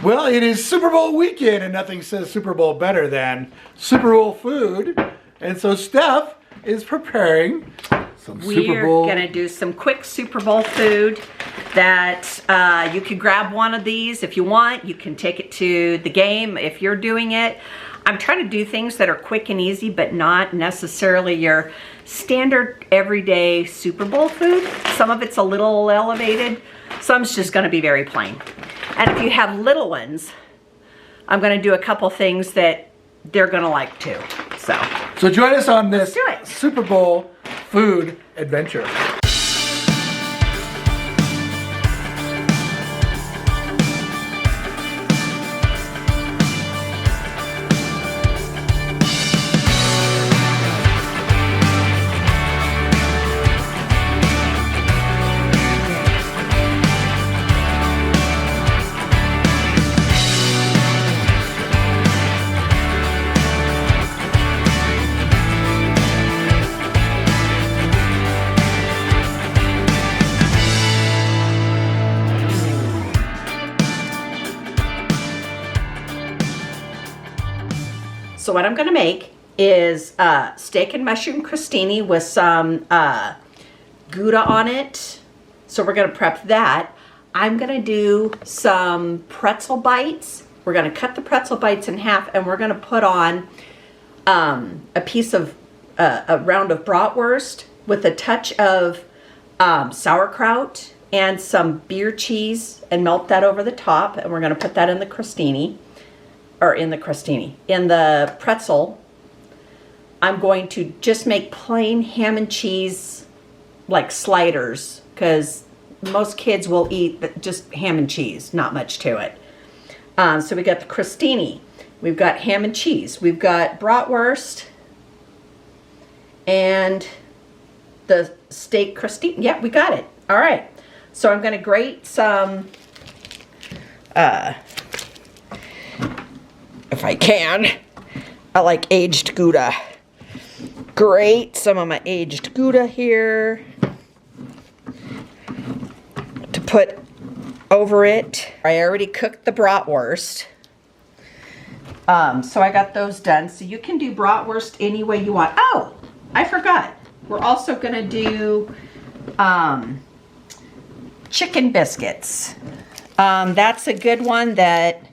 Well, it is Super Bowl weekend, and nothing says Super Bowl better than Super Bowl food. And so Steph is preparing some Super Bowl. We're gonna do some quick Super Bowl food that you can grab one of these if you want. You can take it to the game if you're doing it. I'm trying to do things that are quick and easy, but not necessarily your standard everyday Super Bowl food. Some of it's a little elevated. Some's just gonna be very plain. And if you have little ones, I'm gonna do a couple things that they're gonna like too. So join us on this do it. Super Bowl food adventure. So what I'm gonna make is steak and mushroom crostini with some Gouda on it. So we're gonna prep that. I'm gonna do some pretzel bites. We're gonna cut the pretzel bites in half, and we're gonna put on a piece of, a round of bratwurst with a touch of sauerkraut and some beer cheese, and melt that over the top. And we're gonna put that in the crostini. Or in the pretzel. I'm going to just make plain ham and cheese like sliders, because most kids will eat just ham and cheese, not much to it. So we got the crostini, we've got ham and cheese, we've got bratwurst, and the steak crostini. Yeah, we got it. All right. So I'm going to grate some if I can. I like aged Gouda. Grate some of my aged Gouda here to put over it. I already cooked the bratwurst. So I got those done. So you can do bratwurst any way you want. Oh, I forgot. We're also gonna do chicken biscuits. That's a good one that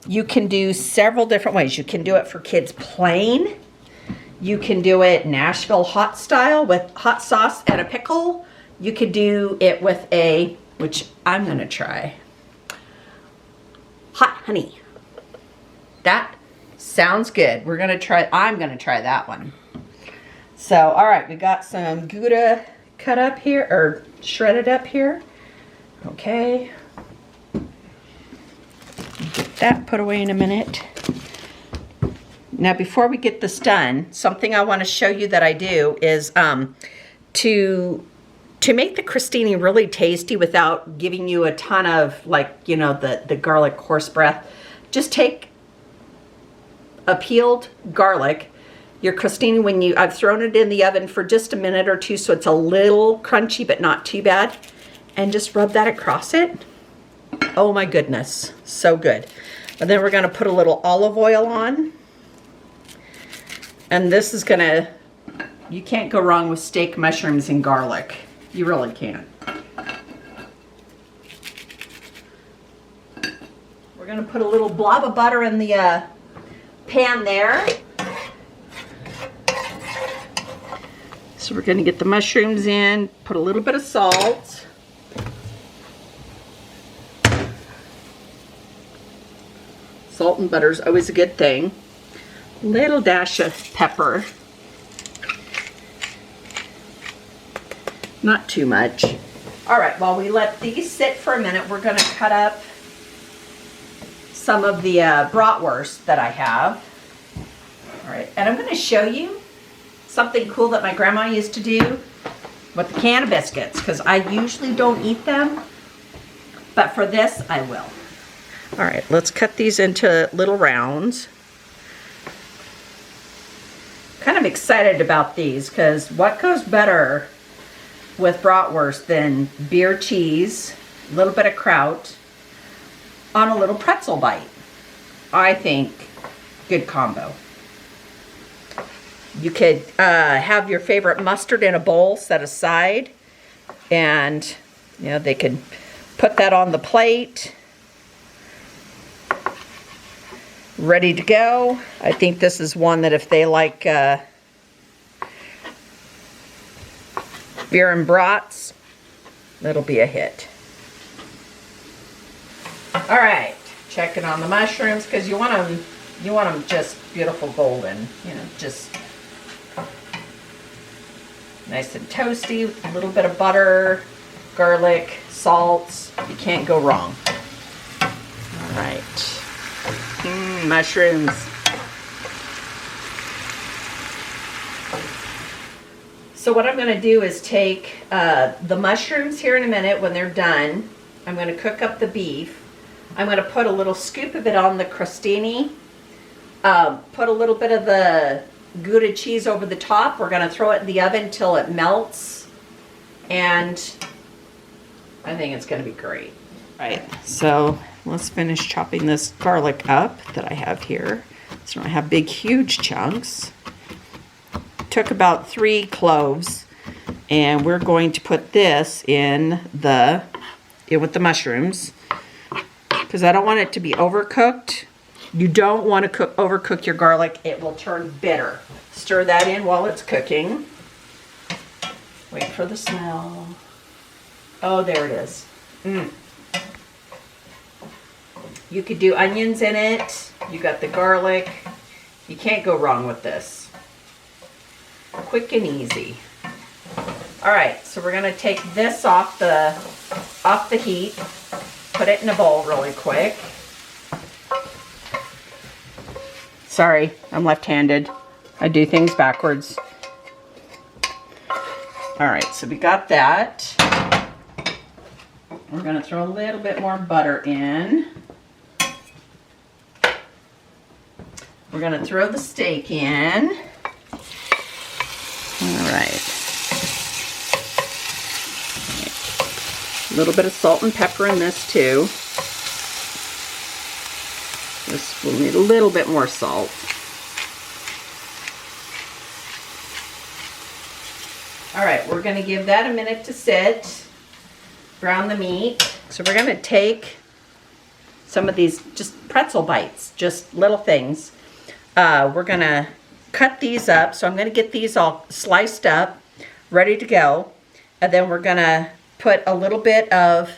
you can do several different ways. You can do it for kids plain. You can do it Nashville hot style with hot sauce and a pickle. You could do it with a, which I'm gonna try, hot honey. That sounds good. I'm gonna try that one. So, all right, we got some Gouda cut up here, or shredded up here. Okay. Get that put away in a minute. Now, before we get this done, something I want to show you that I do is to make the crostini really tasty without giving you a ton of, like, you know, the garlic horse breath. Just take a peeled garlic, your crostini, I've thrown it in the oven for just a minute or two so it's a little crunchy but not too bad, and just rub that across it. Oh my goodness, so good. And then we're gonna put a little olive oil on. And this is gonna, you can't go wrong with steak, mushrooms, and garlic. You really can't. We're gonna put a little blob of butter in the pan there. So we're gonna get the mushrooms in, put a little bit of salt. Salt and butter is always a good thing. Little dash of pepper. Not too much. All right, while we let these sit for a minute, we're gonna cut up some of the bratwurst that I have. All right, and I'm gonna show you something cool that my grandma used to do with the can of biscuits, because I usually don't eat them, but for this, I will. All right, let's cut these into little rounds. Kind of excited about these, because what goes better with bratwurst than beer cheese, a little bit of kraut, on a little pretzel bite. I think good combo. You could have your favorite mustard in a bowl set aside, and you know, they could put that on the plate. Ready to go. I think this is one that if they like beer and brats, that'll be a hit. All right, checking on the mushrooms because you want them just beautiful golden, you know, just nice and toasty, a little bit of butter, garlic, salt. You can't go wrong. All right. Mushrooms. So what I'm going to do is take the mushrooms here in a minute when they're done. I'm going to cook up the beef. I'm going to put a little scoop of it on the crostini. Put a little bit of the Gouda cheese over the top. We're going to throw it in the oven till it melts. And I think it's going to be great. All right, so let's finish chopping this garlic up that I have here. So I have big, huge chunks. Took about 3 cloves, and we're going to put this in with the mushrooms because I don't want it to be overcooked. You don't want to overcook your garlic. It will turn bitter. Stir that in while it's cooking. Wait for the smell. Oh, there it is. You could do onions in it. You got the garlic. You can't go wrong with this. Quick and easy. All right, so we're gonna take this off the heat. Put it in a bowl really quick. Sorry, I'm left-handed. I do things backwards. All right, so we got that. We're gonna throw a little bit more butter in. We're going to throw the steak in. All right. A little bit of salt and pepper in this too. This will need a little bit more salt. All right, we're going to give that a minute to sit. Brown the meat. So we're going to take some of these just pretzel bites, just little things. We're going to cut these up. So I'm going to get these all sliced up, ready to go. And then we're going to put a little bit of,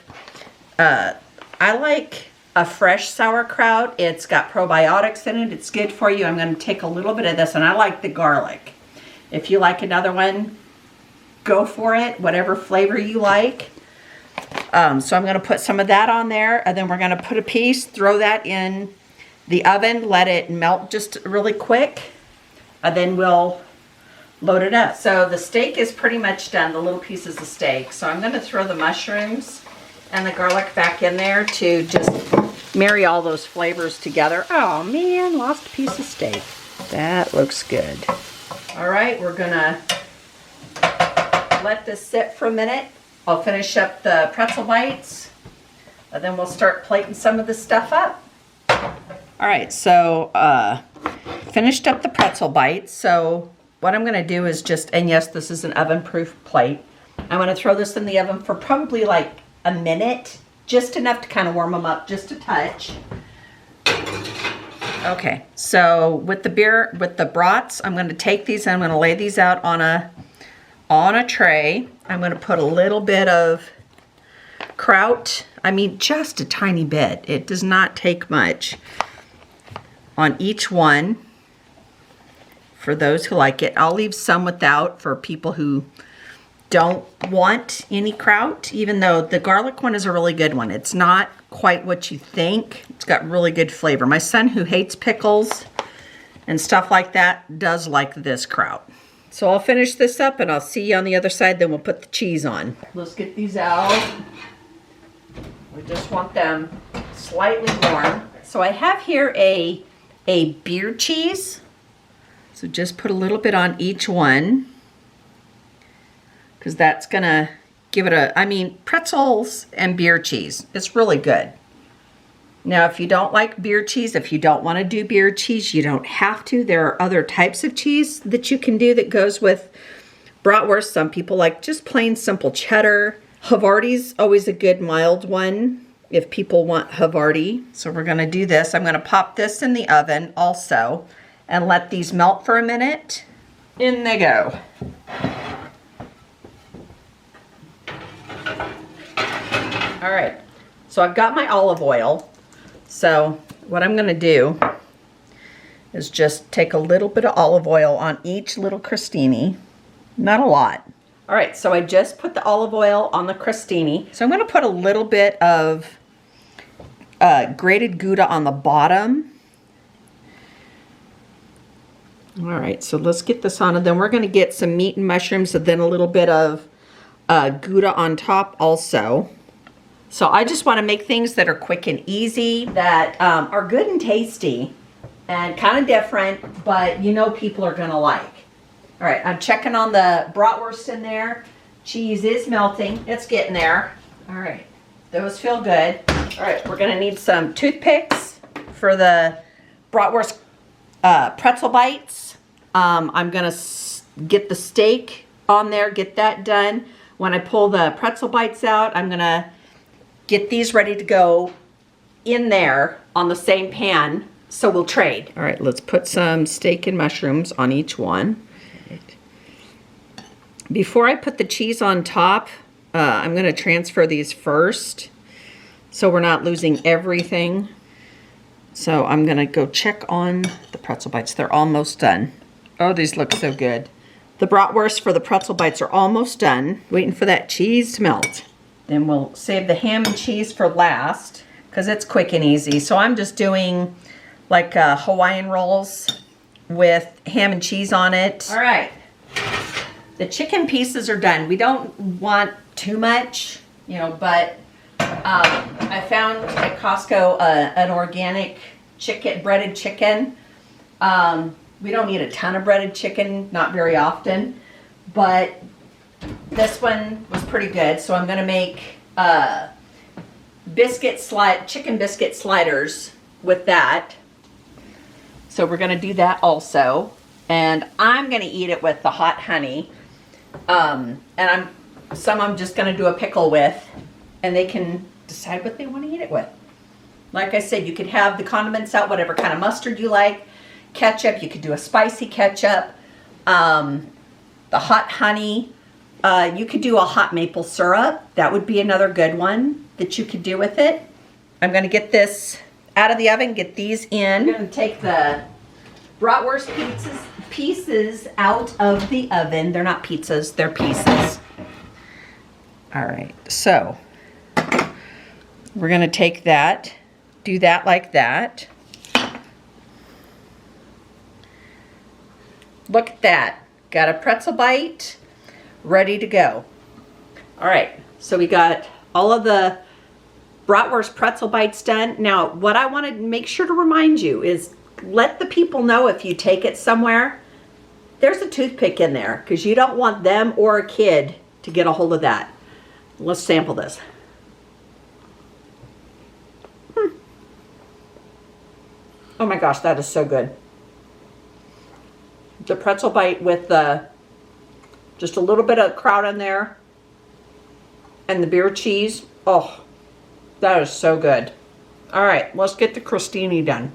I like a fresh sauerkraut. It's got probiotics in it. It's good for you. I'm going to take a little bit of this, and I like the garlic. If you like another one, go for it, whatever flavor you like. So I'm going to put some of that on there, and then we're going to put a piece, throw that in the oven, let it melt just really quick, and then we'll load it up. So the steak is pretty much done, the little pieces of steak. So I'm going to throw the mushrooms and the garlic back in there to just marry all those flavors together. Oh man, lost a piece of steak. That looks good. All right, we're going to let this sit for a minute. I'll finish up the pretzel bites, and then we'll start plating some of this stuff up. All right, so finished up the pretzel bites. So what I'm going to do is just, and yes, this is an oven-proof plate. I'm going to throw this in the oven for probably like a minute, just enough to kind of warm them up, just a touch. Okay, so with the brats, I'm going to take these and I'm going to lay these out on a tray. I'm going to put a little bit of kraut. I mean, just a tiny bit. It does not take much on each one for those who like it. I'll leave some without for people who don't want any kraut, even though the garlic one is a really good one. It's not quite what you think. It's got really good flavor. My son, who hates pickles and stuff like that, does like this kraut. So I'll finish this up and I'll see you on the other side, then we'll put the cheese on. Let's get these out. We just want them slightly warm. So I have here a beer cheese. So just put a little bit on each one, because that's gonna give it I mean, pretzels and beer cheese, it's really good. Now, if you don't like beer cheese, if you don't want to do beer cheese, you don't have to. There are other types of cheese that you can do that goes with bratwurst. Some people like just plain simple cheddar. Havarti's always a good mild one if people want Havarti. So we're going to do this. I'm going to pop this in the oven also and let these melt for a minute. In they go. All right, so I've got my olive oil. So what I'm going to do is just take a little bit of olive oil on each little crostini. Not a lot. All right, so I just put the olive oil on the crostini. So I'm going to put a little bit of grated Gouda on the bottom. All right, so let's get this on, and then we're going to get some meat and mushrooms, and then a little bit of Gouda on top also. So I just want to make things that are quick and easy, that are good and tasty, and kind of different, but you know people are going to like. All right, I'm checking on the bratwurst in there. Cheese is melting. It's getting there. All right, those feel good. All right, we're going to need some toothpicks for the bratwurst pretzel bites. I'm going to get the steak on there, get that done. When I pull the pretzel bites out, I'm going to get these ready to go in there on the same pan, so we'll trade. All right, let's put some steak and mushrooms on each one. Before I put the cheese on top, I'm going to transfer these first so we're not losing everything. So I'm going to go check on the pretzel bites. They're almost done. Oh, these look so good. The bratwurst for the pretzel bites are almost done. Waiting for that cheese to melt. Then we'll save the ham and cheese for last because it's quick and easy. So I'm just doing like Hawaiian rolls with ham and cheese on it. All right. The chicken pieces are done. We don't want too much, you know, but I found at Costco an organic chicken, breaded chicken. We don't need a ton of breaded chicken, not very often, but this one was pretty good, so I'm going to make chicken biscuit sliders with that. So we're going to do that also, and I'm going to eat it with the hot honey. And some I'm just going to do a pickle with, and they can decide what they want to eat it with. Like I said, you could have the condiments out, whatever kind of mustard you like. Ketchup, you could do a spicy ketchup. The hot honey. You could do a hot maple syrup. That would be another good one that you could do with it. I'm going to get this out of the oven, get these in. I'm going to take the bratwurst pieces out of the oven. They're not pizzas, they're pieces. All right, so we're going to take that, do that like that. Look at that. Got a pretzel bite ready to go. All right, so we got all of the bratwurst pretzel bites done. Now, what I want to make sure to remind you is let the people know if you take it somewhere, there's a toothpick in there because you don't want them or a kid to get a hold of that. Let's sample this. Oh my gosh, that is so good. The pretzel bite with just a little bit of kraut in there and the beer cheese. Oh, that is so good. All right, let's get the crostini done.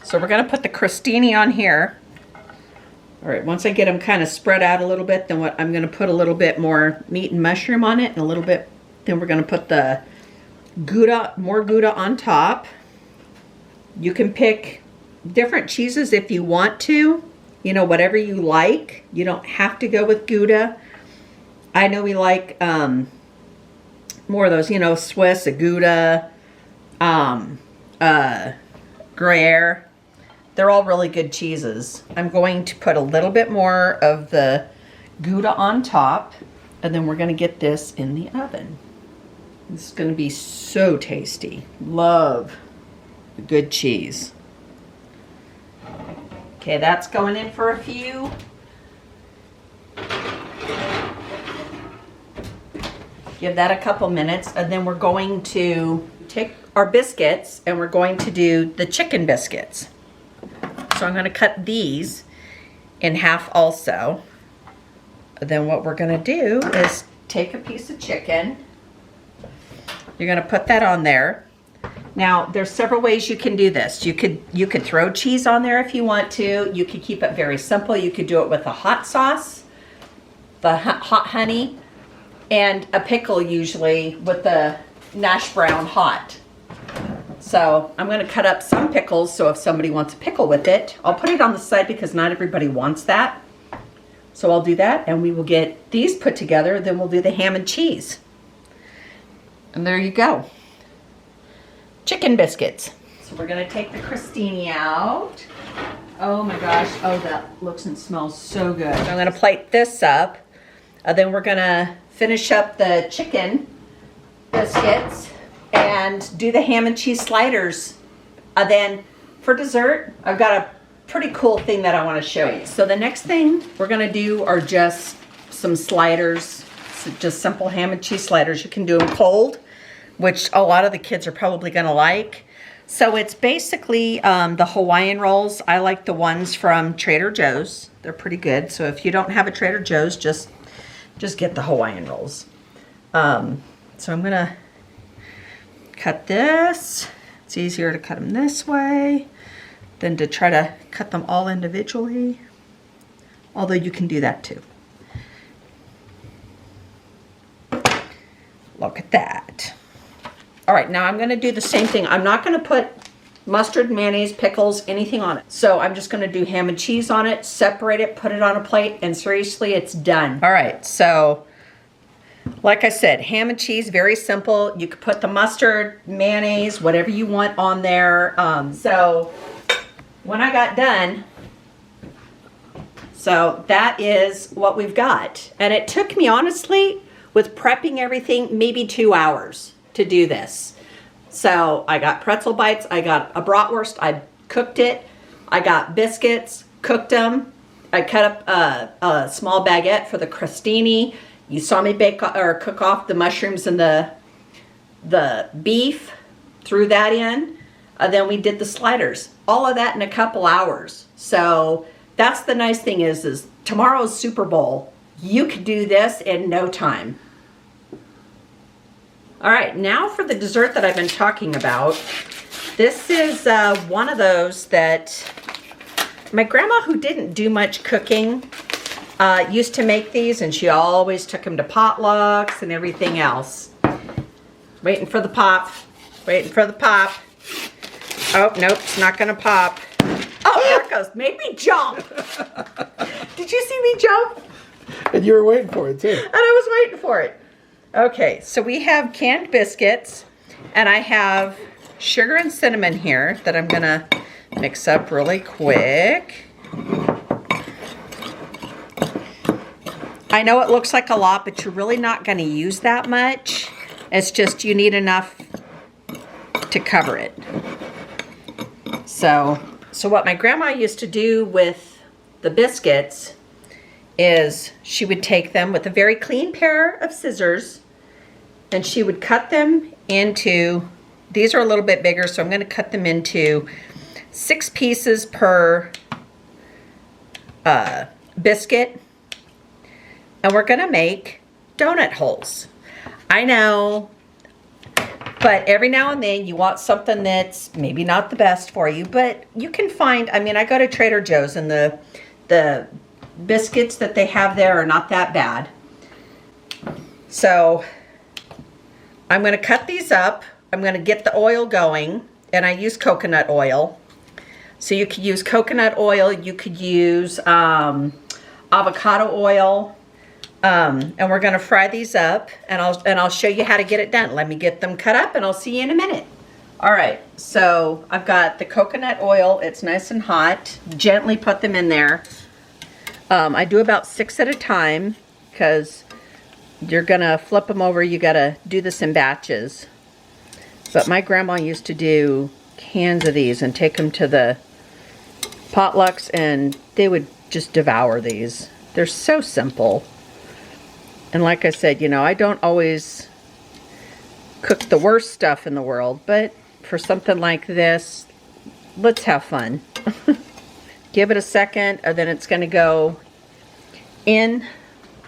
So we're gonna put the crostini on here. All right, once I get them kind of spread out a little bit, then I'm gonna put a little bit more meat and mushroom on it, and a little bit, then we're gonna put the Gouda, more Gouda on top. You can pick different cheeses if you want to, you know, whatever you like. You don't have to go with Gouda. I know we like more of those, you know, Swiss, a Gouda, Gruyere. They're all really good cheeses. I'm going to put a little bit more of the Gouda on top, and then we're going to get this in the oven. This is going to be so tasty. Love good cheese. Okay, that's going in for a few. Give that a couple minutes, and then we're going to take our biscuits, and we're going to do the chicken biscuits. So I'm going to cut these in half also. Then what we're going to do is take a piece of chicken. You're going to put that on there. Now, there's several ways you can do this. You could throw cheese on there if you want to. You could keep it very simple. You could do it with a hot sauce, the hot honey, and a pickle usually with the Nash Brown hot. So I'm going to cut up some pickles, so if somebody wants a pickle with it, I'll put it on the side because not everybody wants that. So I'll do that, and we will get these put together, then we'll do the ham and cheese. And there you go. Chicken biscuits. So we're gonna take the crostini out. Oh my gosh, oh, that looks and smells so good. So I'm gonna plate this up. Then we're gonna finish up the chicken biscuits and do the ham and cheese sliders. Then for dessert, I've got a pretty cool thing that I wanna show you. So the next thing we're gonna do are just some sliders, just simple ham and cheese sliders. You can do them cold, which a lot of the kids are probably gonna like. So it's basically the Hawaiian rolls. I like the ones from Trader Joe's. They're pretty good. So if you don't have a Trader Joe's, just get the Hawaiian rolls. So I'm gonna cut this. It's easier to cut them this way than to try to cut them all individually. Although you can do that too. Look at that. All right, now I'm gonna do the same thing. I'm not gonna put mustard, mayonnaise, pickles, anything on it. So I'm just gonna do ham and cheese on it, separate it, put it on a plate, and seriously, it's done. All right, so like I said, ham and cheese, very simple. You could put the mustard, mayonnaise, whatever you want on there. So when I got done, so that is what we've got. And it took me, honestly, with prepping everything, maybe 2 hours to do this. So I got pretzel bites, I got a bratwurst, I cooked it, I got biscuits, cooked them, I cut up a small baguette for the crostini. You saw me bake or cook off the mushrooms and the beef, threw that in. Then we did the sliders. All of that in a couple hours. So that's the nice thing is tomorrow's Super Bowl. You could do this in no time. All right, now for the dessert that I've been talking about. This is one of those that my grandma, who didn't do much cooking, used to make these, and she always took them to potlucks and everything else. Waiting for the pop, waiting for the pop. Oh, nope, it's not gonna pop. Oh, there it goes, made me jump. Did you see me jump? And you were waiting for it too. And I was waiting for it. Okay, so we have canned biscuits, and I have sugar and cinnamon here that I'm gonna mix up really quick. I know it looks like a lot, but you're really not gonna use that much. It's just you need enough to cover it. So what my grandma used to do with the biscuits is she would take them with a very clean pair of scissors, and she would cut them into, these are a little bit bigger, so I'm gonna cut them into 6 pieces per biscuit. And we're gonna make donut holes. I know, but every now and then you want something that's maybe not the best for you, but you can find, I mean, I go to Trader Joe's and the biscuits that they have there are not that bad. So I'm gonna cut these up. I'm gonna get the oil going, and I use coconut oil. So you could use coconut oil, you could use avocado oil, and we're gonna fry these up, and I'll show you how to get it done. Let me get them cut up, and I'll see you in a minute. All right, so I've got the coconut oil. It's nice and hot. Gently put them in there. I do about 6 at a time because you're gonna flip them over. You gotta do this in batches. But my grandma used to do cans of these and take them to the potlucks, and they would just devour these. They're so simple. And like I said, you know, I don't always cook the worst stuff in the world, but for something like this, let's have fun. Give it a second, and then it's gonna go in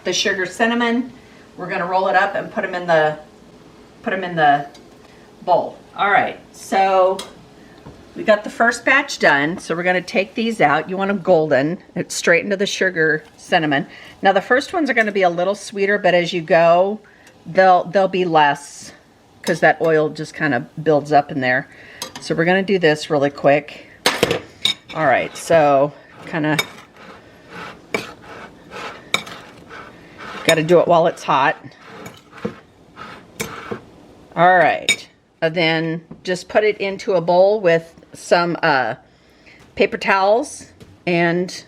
the sugar cinnamon. We're gonna roll it up and put them in the bowl. All right, so we got the first batch done. So we're gonna take these out. You want them golden. It's straight into the sugar cinnamon. Now the first ones are gonna be a little sweeter, but as you go, they'll be less because that oil just kind of builds up in there. So we're gonna do this really quick. All right, so kind of got to do it while it's hot. All right, and then just put it into a bowl with some paper towels, and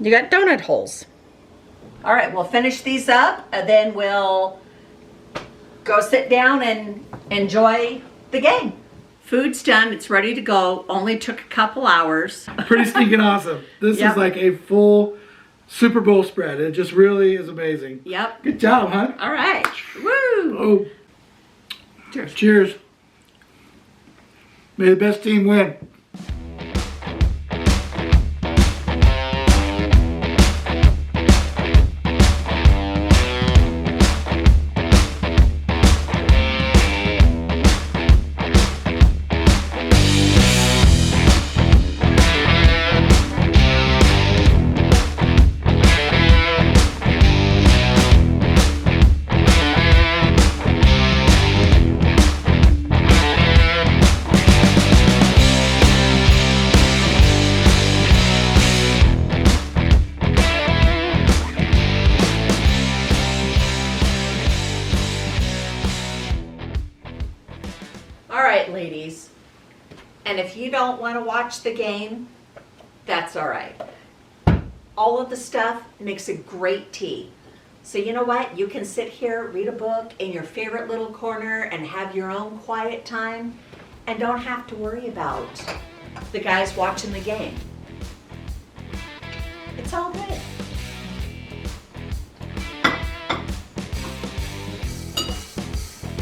you got donut holes. All right, we'll finish these up, and then we'll go sit down and enjoy the game. Food's done. It's ready to go. Only took a couple hours. Pretty stinking awesome. This Yep. is like a full Super Bowl spread. It just really is amazing. Yep. Good job, huh? All right. Woo! Oh. Cheers. Cheers. May the best team win. All right, ladies. And if you don't want to watch the game, that's all right. All of the stuff makes a great tea. So you know what? You can sit here, read a book in your favorite little corner and have your own quiet time and don't have to worry about the guys watching the game. It's all good.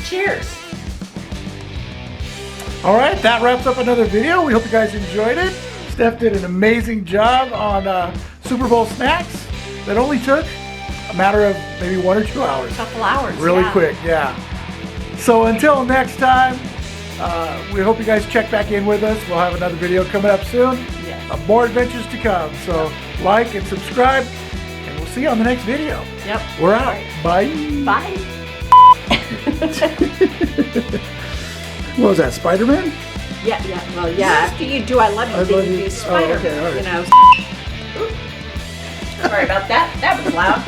Cheers. All right, that wraps up another video. We hope you guys enjoyed it. Steph did an amazing job on Super Bowl snacks that only took a matter of maybe 1 or 2 hours. A couple hours. Really yeah. quick, yeah. So until next time, we hope you guys check back in with us. We'll have another video coming up soon. Yes. More adventures to come. So like and subscribe, and we'll see you on the next video. Yep. We're out. Bye. Bye. What was that, Spider-Man? Yeah, yeah. Well, yeah. After you do I Love You, I then Love you You. do Spider, Oh, okay, all right. you know. Sorry about that. That was loud.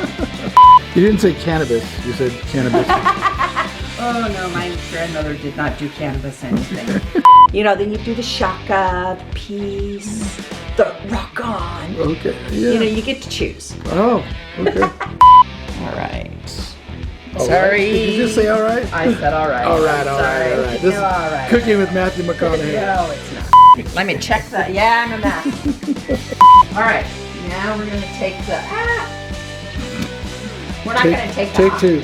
You didn't say cannabis. You said cannabis. Oh, no. My grandmother did not do cannabis anything. You know, then you do the shaka, the peace, the rock on. Okay, yeah. You know, you get to choose. Oh, okay. All right. All Sorry. right. Did you just say all right? I said all right. All right, all Sorry. right, all right. This is all right. Cooking with Matthew McConaughey. No, it's not. Let me check that. Yeah, I'm a mess. All right. Now we're going to take the... We're not going to take that Take off. two.